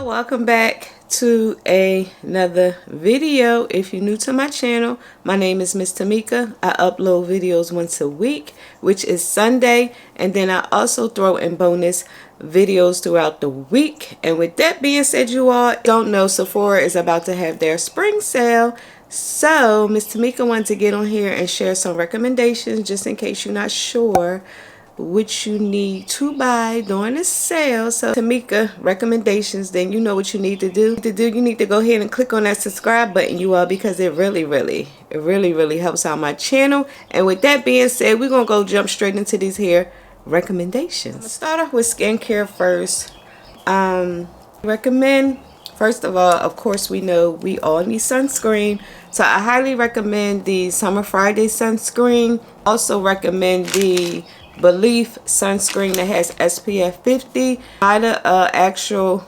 Welcome back to another video. If you're new to my channel, my name is Miss Tamika. I upload videos once a week, which is Sunday, and then I also throw in bonus videos throughout the week. And with that being said, you all don't know, Sephora is about to have their spring sale. So Miss Tamika wanted to get on here and share some recommendations just in case you're not sure which you need to buy during the sale. So Tamika recommendations, then you know what you need to do. You need to go ahead and click on that subscribe button, you all, because it really helps out my channel. And with that being said, we're gonna go jump straight into these here recommendations. I'm gonna start off with skincare first. Recommend, first of all, of course, we know we all need sunscreen, so I highly recommend the Summer Friday sunscreen. Also recommend the Belief sunscreen that has SPF 50. I got an actual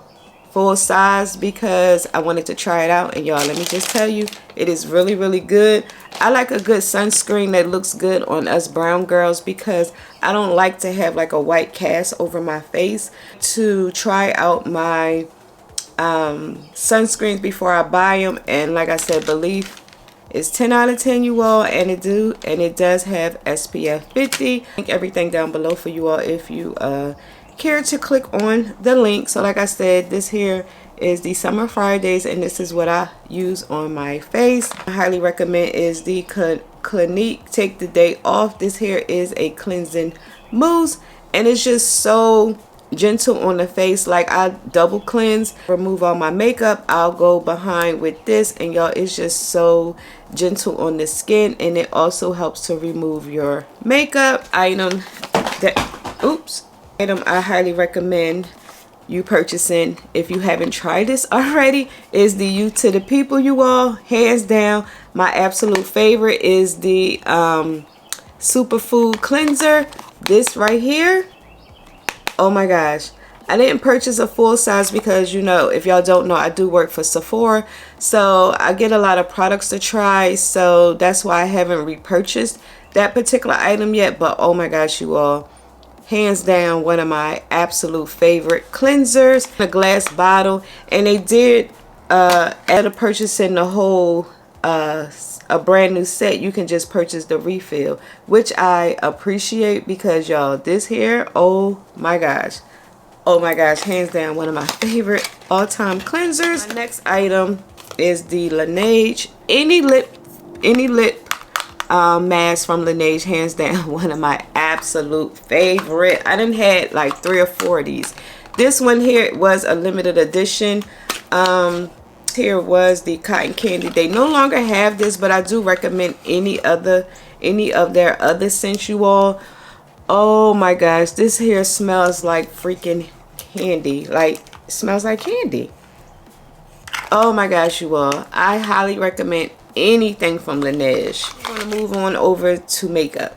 full size because I wanted to try it out, and y'all, let me just tell you, it is really good. I like a good sunscreen that looks good on us brown girls because I don't like to have like a white cast over my face. To try out my sunscreens before I buy them, and like I said, Belief is 10 out of 10, you all, and it does have SPF 50. Link everything down below for you all if you care to click on the link. So like I said, this here is the Summer Fridays, and this is what I use on my face. I highly recommend is the Clinique Take the Day Off. This here is a cleansing mousse, and it's just so gentle on the face. Like, I double cleanse, remove all my makeup, I'll go behind with this, and y'all, it's just so gentle on the skin, and it also helps to remove your makeup. Item I highly recommend you purchasing, if you haven't tried this already, is the You to the People, you all. Hands down, my absolute favorite is the superfood cleanser. This right here, oh my gosh, I didn't purchase a full size because, you know, if y'all don't know, I do work for Sephora, so I get a lot of products to try, so that's why I haven't repurchased that particular item yet. But oh my gosh, you all, hands down, one of my absolute favorite cleansers. A glass bottle, and they did add a purchase in the whole a brand new set, you can just purchase the refill, which I appreciate because y'all, this here, oh my gosh, hands down, one of my favorite all-time cleansers. My next item is the Laneige any lip mask from Laneige. Hands down, one of my absolute favorite. I done had like 3 or 4 of these. This one here was a limited edition. Here was the cotton candy. They no longer have this, but I do recommend any of their other scents, you all. Oh my gosh, this here smells like freaking candy. Like, it smells like candy. Oh my gosh, you all, I highly recommend anything from Laneige. I'm gonna move on over to makeup.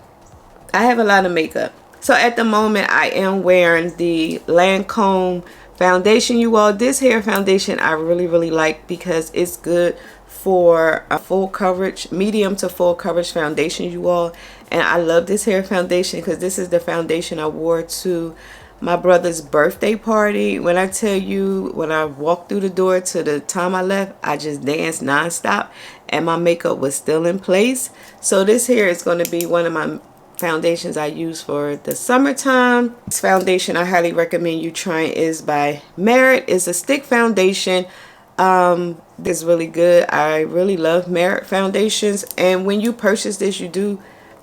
I have a lot of makeup, so at the moment I am wearing the Lancome foundation, you all. This hair foundation I really like because it's good for a full coverage, medium to full coverage foundation, you all. And I love this hair foundation because this is the foundation I wore to my brother's birthday party. When I tell you, when I walked through the door to the time I left, I just danced nonstop, and my makeup was still in place. So this hair is going to be one of my foundations I use for the summertime. This foundation I highly recommend you trying is by Merit. It's a stick foundation. It's really good. I really love Merit foundations, and when you purchase this,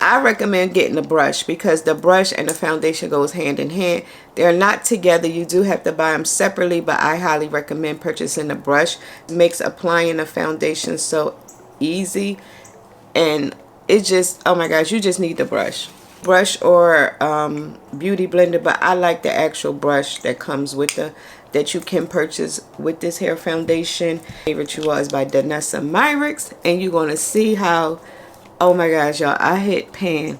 I recommend getting the brush because the brush and the foundation goes hand in hand. They're not together. You do have to buy them separately, but I highly recommend purchasing the brush. It makes applying the foundation so easy, and it just, oh my gosh, you just need the brush or beauty blender, but I like the actual brush that comes with that you can purchase with this hair foundation. Favorite you all is by Danessa Myricks, and you're gonna see how, oh my gosh, y'all, I hit pan.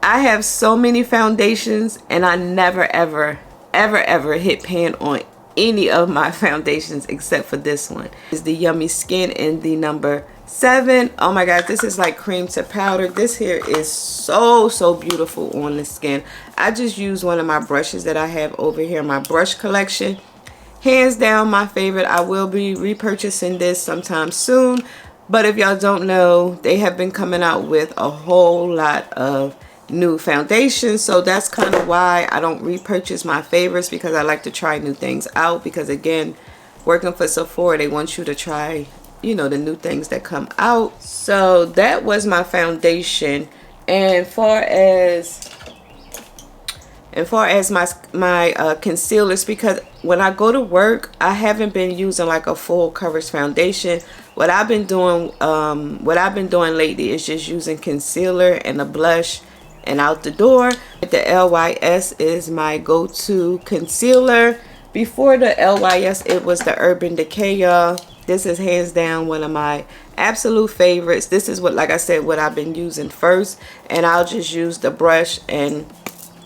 I have so many foundations, and I never ever hit pan on any of my foundations except for this one. It's the Yummy Skin in the number 7. Oh my god, this is like cream to powder. This here is so beautiful on the skin. I just use one of my brushes that I have over here, my brush collection, Hands down my favorite. I will be repurchasing this sometime soon. But if y'all don't know, they have been coming out with a whole lot of new foundations. So that's kind of why I don't repurchase my favorites, because I like to try new things out. Because again, working for Sephora, they want you to try, you know, the new things that come out. So that was my foundation. And far as my concealers, because when I go to work, I haven't been using like a full coverage foundation. What I've been doing lately is just using concealer and a blush and out the door. The LYS is my go-to concealer. Before the LYS, it was the Urban Decay, y'all. This is hands down one of my absolute favorites. This is what, like I said, what I've been using first, and I'll just use the brush and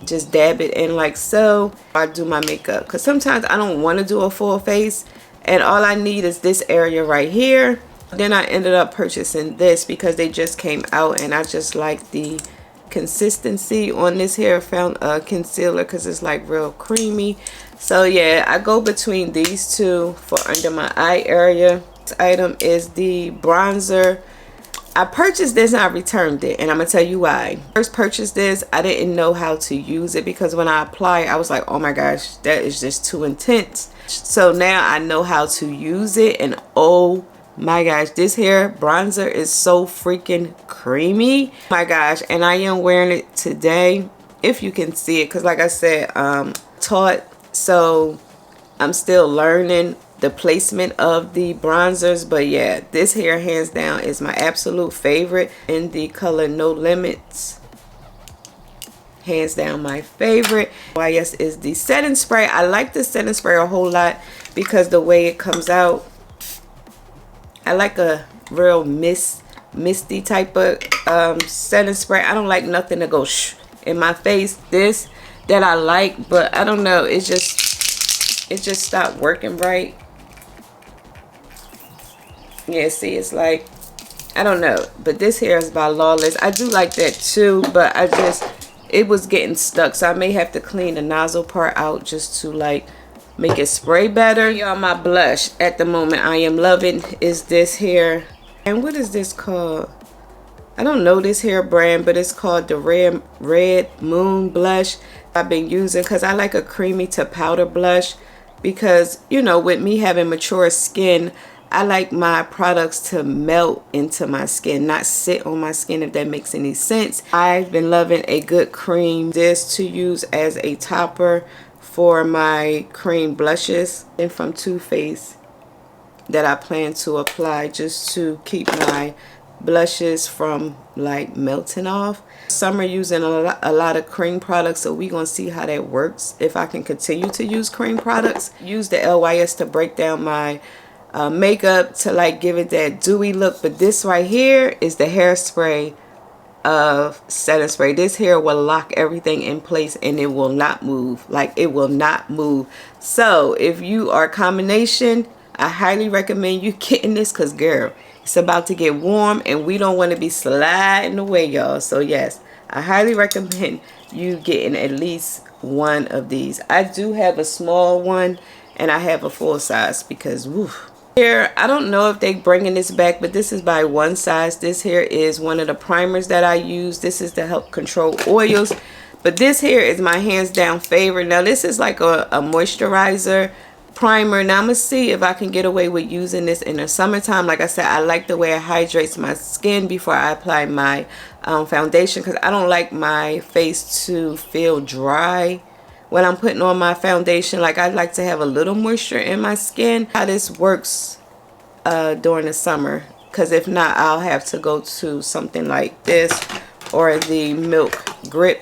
just dab it in like so. I do my makeup because sometimes I don't want to do a full face, and all I need is this area right here. Then I ended up purchasing this because they just came out, and I just like the consistency on this here concealer because it's like real creamy. So yeah, I go between these two for under my eye area. This item is the bronzer. I purchased this and I returned it, and I'm gonna tell you why. First purchased this, I didn't know how to use it because when I applied, I was like, oh my gosh, that is just too intense. So now I know how to use it, and oh my gosh, this hair bronzer is so freaking creamy. Oh my gosh, and I am wearing it today, if you can see it, because like I said, taught, so I'm still learning the placement of the bronzers. But yeah, this here hands down is my absolute favorite in the color No Limits. Hands down my favorite. YS is the setting spray. I like the setting spray a whole lot because the way it comes out, I like a real misty type of setting spray. I don't like nothing to go shh in my face. This that I like, but I don't know, it just stopped working right. Yeah, see, it's like, I don't know, but this here is by Lawless. I do like that too, but it was getting stuck, so I may have to clean the nozzle part out just to like make it spray better. Y'all, my blush at the moment I am loving is this here. And what is this called? I don't know this hair brand, but it's called the Red Moon blush. I've been using because I like a creamy to powder blush, because you know, with me having mature skin, I like my products to melt into my skin, not sit on my skin, if that makes any sense. I've been loving a good cream. This to use as a topper for my cream blushes, and from Too Faced that I plan to apply just to keep my blushes from like melting off. Summer using a lot of cream products, so we gonna see how that works if I can continue to use cream products. Use the LYS to break down my makeup to like give it that dewy look, but this right here is the hairspray of setting spray. This here will lock everything in place and it will not move. Like, it will not move. So if you are a combination, I highly recommend you getting this, because girl, it's about to get warm and we don't want to be sliding away, y'all. So yes, I highly recommend you getting at least one of these. I do have a small one and I have a full size because woof. Here, I don't know if they bringing this back, but this is by One Size. This here is one of the primers that I use. This is to help control oils, but this here is my hands down favorite. Now this is like a moisturizer primer. Now I'm gonna see if I can get away with using this in the summertime. Like I said, I like the way it hydrates my skin before I apply my foundation, because I don't like my face to feel dry when I'm putting on my foundation. Like, I like to have a little moisture in my skin. How this works during the summer, because if not, I'll have to go to something like this or the Milk Grip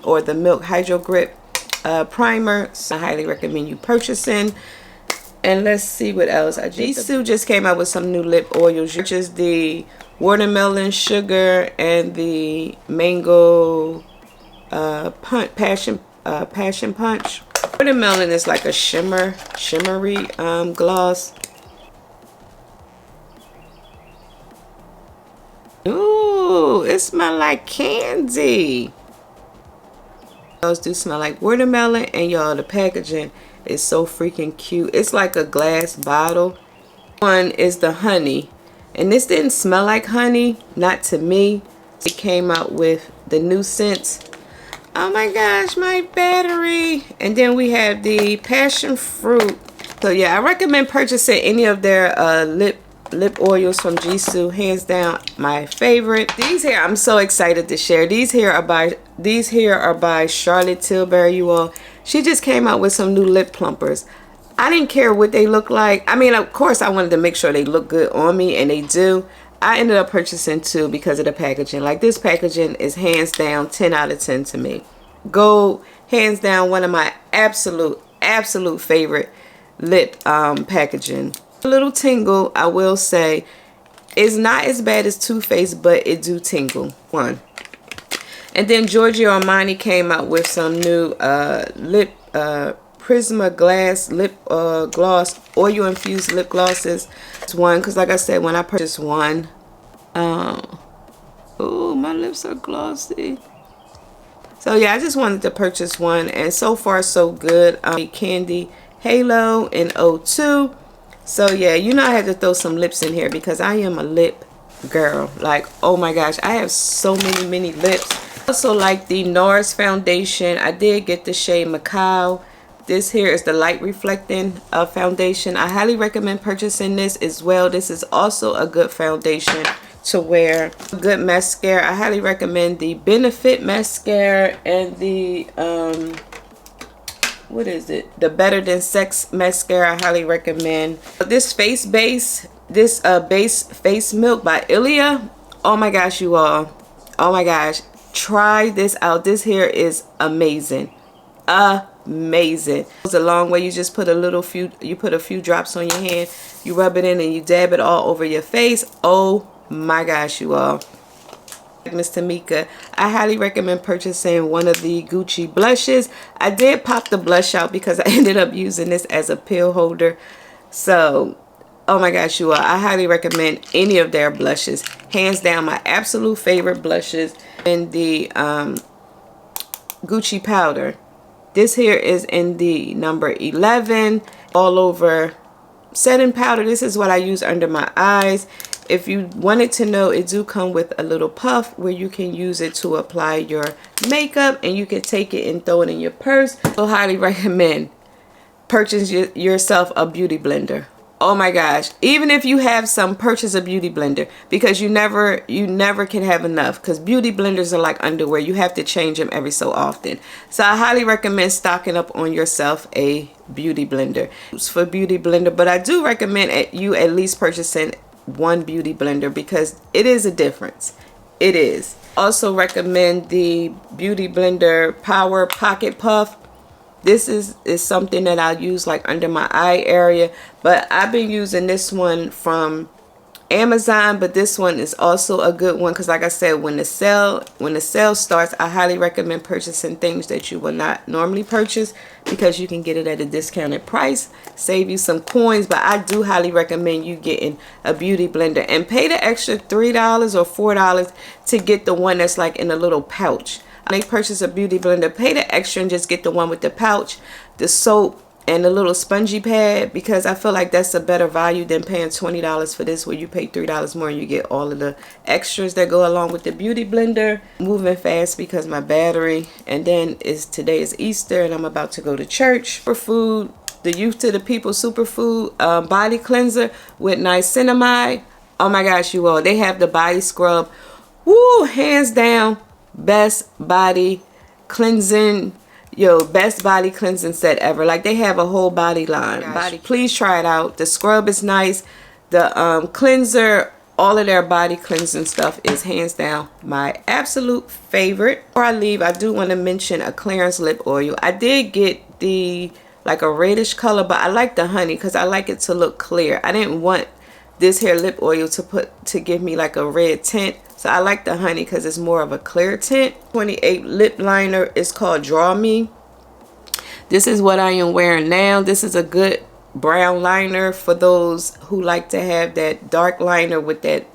or the Milk Hydro Grip primer. So I highly recommend you purchasing. And let's see what else. These two just came out with some new lip oils, which is the watermelon sugar and the mango passion punch. Watermelon is like a shimmery gloss. Ooh, it smells like candy. Those do smell like watermelon, and y'all, the packaging is so freaking cute. It's like a glass bottle. One is the honey, and this didn't smell like honey, not to me. It came out with the new scents. Oh my gosh, my battery. And then we have the passion fruit. So yeah, I recommend purchasing any of their lip oils from Jisoo. Hands down my favorite. These here I'm so excited to share. These here are by Charlotte Tilbury, you all. She just came out with some new lip plumpers. I didn't care what they look like. I mean, of course I wanted to make sure they look good on me, and they do. I ended up purchasing 2 because of the packaging. Like, this packaging is hands down 10 out of 10 to me. Gold, hands down, one of my absolute favorite lip packaging. A little tingle, I will say. It's not as bad as Too Faced, but it do tingle. One. And then Giorgio Armani came out with some new lip Prisma Glass lip gloss, oil infused lip glosses. It's one, because like I said, when I purchased one, oh, my lips are glossy. So yeah, I just wanted to purchase one, and so far so good. Candy Halo in 02. So yeah, you know, I had to throw some lips in here because I am a lip girl. Like, oh my gosh, I have so many lips. Also like the NARS foundation. I did get the shade Macau. This here is the light reflecting foundation. I highly recommend purchasing this as well. This is also a good foundation to wear. Good mascara. I highly recommend the Benefit mascara and the what is it? The Better Than Sex mascara. I highly recommend. This face base, this base face milk by Ilia. Oh my gosh, you all. Oh my gosh. Try this out. This here is amazing. Amazing. It goes a long way. You just put a few drops on your hand, you rub it in, and you dab it all over your face. Oh my gosh, you all. Miss Tamika, I highly recommend purchasing one of the Gucci blushes. I did pop the blush out because I ended up using this as a pill holder. So, oh my gosh, you all, I highly recommend any of their blushes. Hands down, my absolute favorite blushes. And the Gucci powder. This here is in the number 11 all over setting powder. This is what I use under my eyes. If you wanted to know, it do come with a little puff where you can use it to apply your makeup, and you can take it and throw it in your purse. So highly recommend purchase yourself a beauty blender. Oh my gosh, even if you have some, purchase a beauty blender, because you never can have enough, because beauty blenders are like underwear. You have to change them every so often. So I highly recommend stocking up on yourself a beauty blender. It's for beauty blender, but I do recommend you at least purchasing one beauty blender, because it is a difference. It is. Also recommend the Beauty Blender Power Pocket Puff. This is something that I use like under my eye area, but I've been using this one from Amazon. But this one is also a good one, because like I said, when the sale starts, I highly recommend purchasing things that you will not normally purchase, because you can get it at a discounted price, save you some coins. But I do highly recommend you getting a beauty blender, and pay the extra $3 or $4 to get the one that's like in a little pouch. They purchase a beauty blender, pay the extra and just get the one with the pouch, the soap, and the little spongy pad, because I feel like that's a better value than paying $20 for this, where you pay $3 more and you get all of the extras that go along with the beauty blender. Moving fast because my battery, and then today is Easter and I'm about to go to church. Superfood, the Youth to the People Superfood body cleanser with niacinamide. Oh my gosh, you all, they have the body scrub. Woo, hands down, best body cleansing, best body cleansing set ever. Like, they have a whole body line. Please try it out. The scrub is nice. The cleanser, all of their body cleansing stuff is hands down my absolute favorite. Before I leave, I do want to mention a clearance lip oil. I did get the like a reddish color, but I like the honey because I like it to look clear. I didn't want this hair lip oil to give me like a red tint. So I like the honey because it's more of a clear tint. 28 lip liner is called Draw Me. This is what I am wearing now. This is a good brown liner for those who like to have that dark liner with that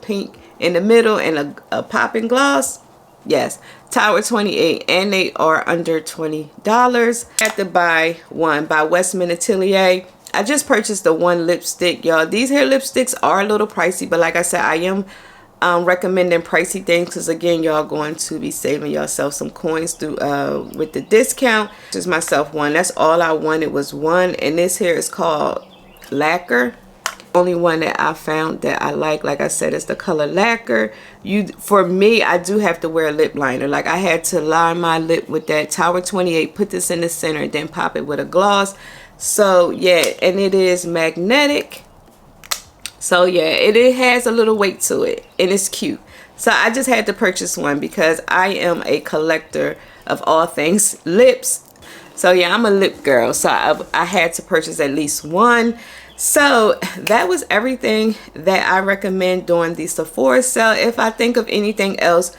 pink in the middle and a popping gloss. Yes, Tower 28, and they are under $20. I had to buy one by Westman Atelier. I just purchased the one lipstick, y'all. These hair lipsticks are a little pricey, but like I said, I am recommending pricey things because again, y'all going to be saving yourself some coins through with the discount. Just myself one. That's all I wanted was one, and this here is called Lacquer. Only one that I found that I like I said, is the color Lacquer. For me, I do have to wear a lip liner. Like, I had to line my lip with that Tower 28, put this in the center, then pop it with a gloss. So yeah, and it is magnetic. So yeah, it has a little weight to it, and it's cute. So I just had to purchase one because I am a collector of all things lips. So yeah, I'm a lip girl, so I had to purchase at least one. So that was everything that I recommend during the Sephora sale. If I think of anything else,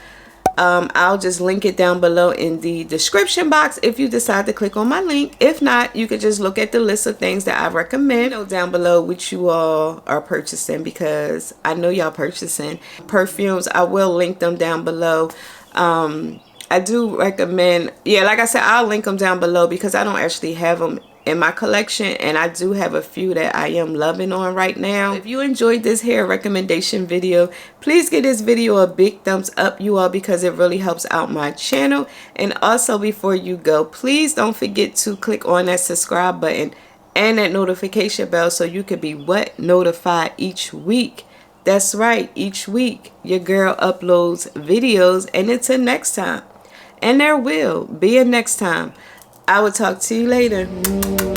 I'll just link it down below in the description box if you decide to click on my link. If not, you could just look at the list of things that I recommend. Know down below which you all are purchasing, because I know y'all purchasing perfumes. I will link them down below. I do recommend, yeah, like I said, I'll link them down below because I don't actually have them in my collection, and I do have a few that I am loving on right now. If you enjoyed this hair recommendation video, please give this video a big thumbs up, you all, because it really helps out my channel. And also, before you go, please don't forget to click on that subscribe button and that notification bell so you can be notified each week. That's right, each week your girl uploads videos. And until next time, and there will be a next time, I will talk to you later.